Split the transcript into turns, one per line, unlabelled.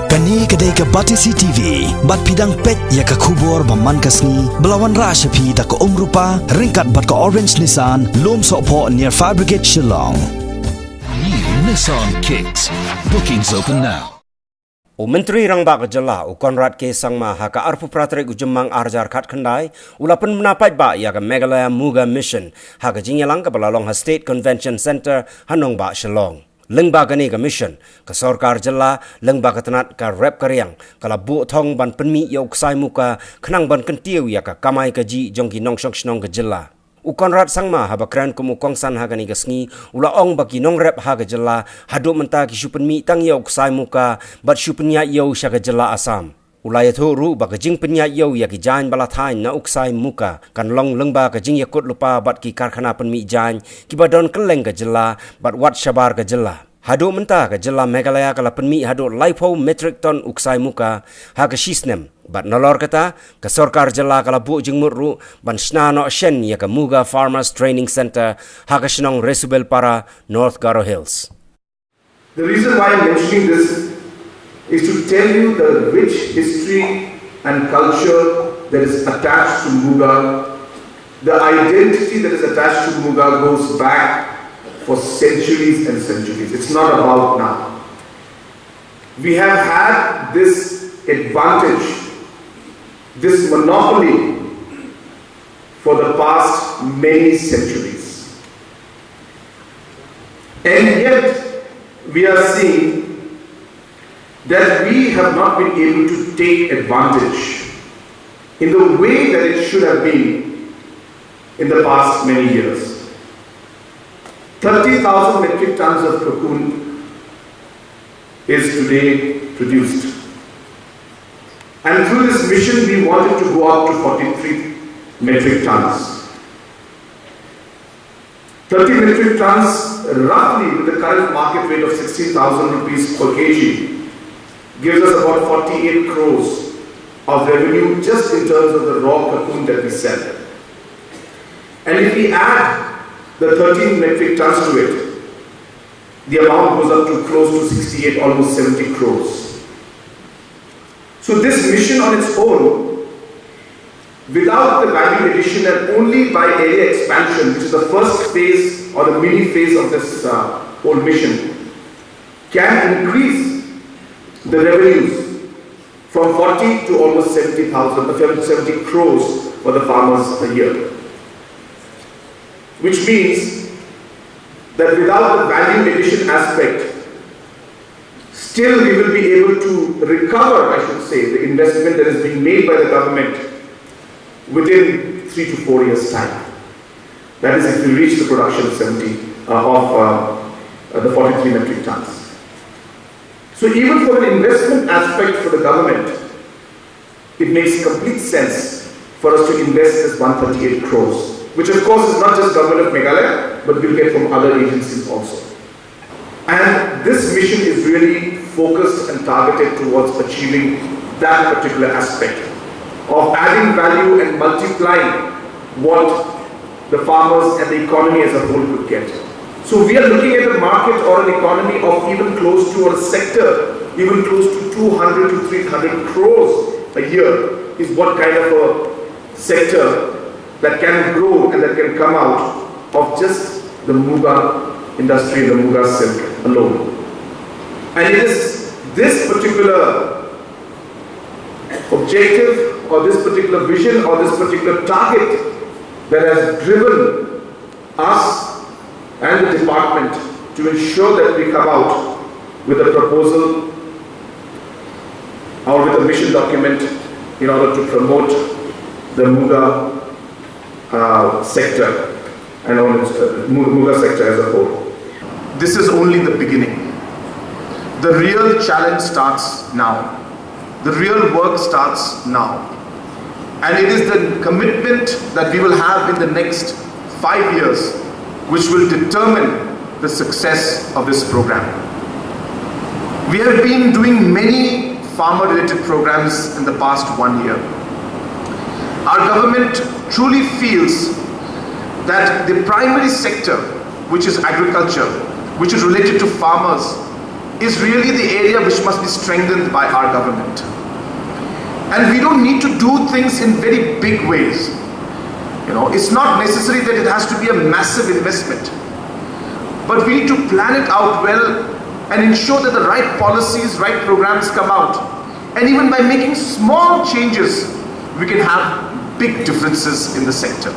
Kani kadai ka Batisi TV, bat pidang pet ya ka kubor baman kasni, belawan rasha pi da ka rupa, ringkat bat ka orange Nissan, lom sopo near Fire Brigade Shillong.
New Nissan Kicks. Bookings open now.
Myntri Rangbah Jylla Konrad ke sangma haka arpu pratrik ujemang arjar khat khandai ulapan mena Paidbah ya ka Meghalaya Muga mission haka jingyalang ka balalong ha State Convention Center Hanongba Shillong. Lengbah kani ka mission ka sarkar Jylla lengbah ka tanat ka rep karyang kala bu thong ban penmi ya uksai muka khnang ban Kyntiew ya ka kamai ka ji jongki nongshong shnong ka Jylla. Konrad sangma haba kran kumu kongsan hagani gasngi ula ong baki nong rep haga Jylla hadu menta ki shupen mi tang yau ksai muka bat shupen ya yau shaga Jylla Assam. Ula ya thoru baka jing penya yau ya ki jan bala thain na uksai muka kan long lengba ka jing yakut lupa bat ki karkhana pen mi jan ki badon keleng ka Jylla bat wat shabar ka Jylla. Hadu menta ka Jylla Meghalaya kala penmi hadu laipo metric ton uksai muka haga shisnem bat nolor kata ka sarkar Jylla kala bu jingmut ru ban shna no shen ya ka Muga Farmers Training Center haga shnong Resubel para North Garo Hills.
The reason why I'm mentioning this is to tell you the rich history and culture that is attached to Muga. The identity that is attached to Muga goes back for centuries and centuries. It's not about now. We have had this advantage, this monopoly for the past many centuries. And yet we are seeing that we have not been able to take advantage in the way that it should have been in the past many years. 30,000 metric tons of cocoon is today produced. And through this mission, we wanted to go up to 43 metric tons. 30 metric tons, roughly with the current market rate of 16,000 rupees per kg, gives us about 48 crores of revenue just in terms of the raw cocoon that we sell. And if we add the 13 metric tons to it, the amount goes up to close to 68, almost 70 crores. So this mission on its own, without the value addition and only by area expansion, which is the first phase or the mini phase of this whole mission, can increase the revenues from 40 to almost 70 crores for the farmers a year. Which means that without the value addition aspect, still we will be able to recover, I should say, the investment that is being made by the government within 3 to 4 years' time. That is if we reach the production of the 43 metric tons. So even for an investment aspect for the government, it makes complete sense for us to invest this 138 crores. Which of course is not just government of Meghalaya, but we'll get from other agencies also. And this mission is really focused and targeted towards achieving that particular aspect of adding value and multiplying what the farmers and the economy as a whole could get. So we are looking at a market or an economy of even close to, or a sector, even close to 200 to 300 crores a year is what kind of a sector that can grow and that can come out of just the Muga industry, the Muga silk alone. And it is this particular objective or this particular vision or this particular target that has driven us and the department to ensure that we come out with a proposal or with a mission document in order to promote the Muga sector and Muga sector as a whole. This is only the beginning. The real challenge starts now. The real work starts now. And it is the commitment that we will have in the next 5 years which will determine the success of this program. We have been doing many farmer-related programs in the past 1 year. Our government truly feels that the primary sector, which is agriculture, which is related to farmers, is really the area which must be strengthened by our government. And we don't need to do things in very big ways. It's not necessary that it has to be a massive investment. But we need to plan it out well and ensure that the right policies, right programs come out. And even by making small changes, we can have big differences in the sector.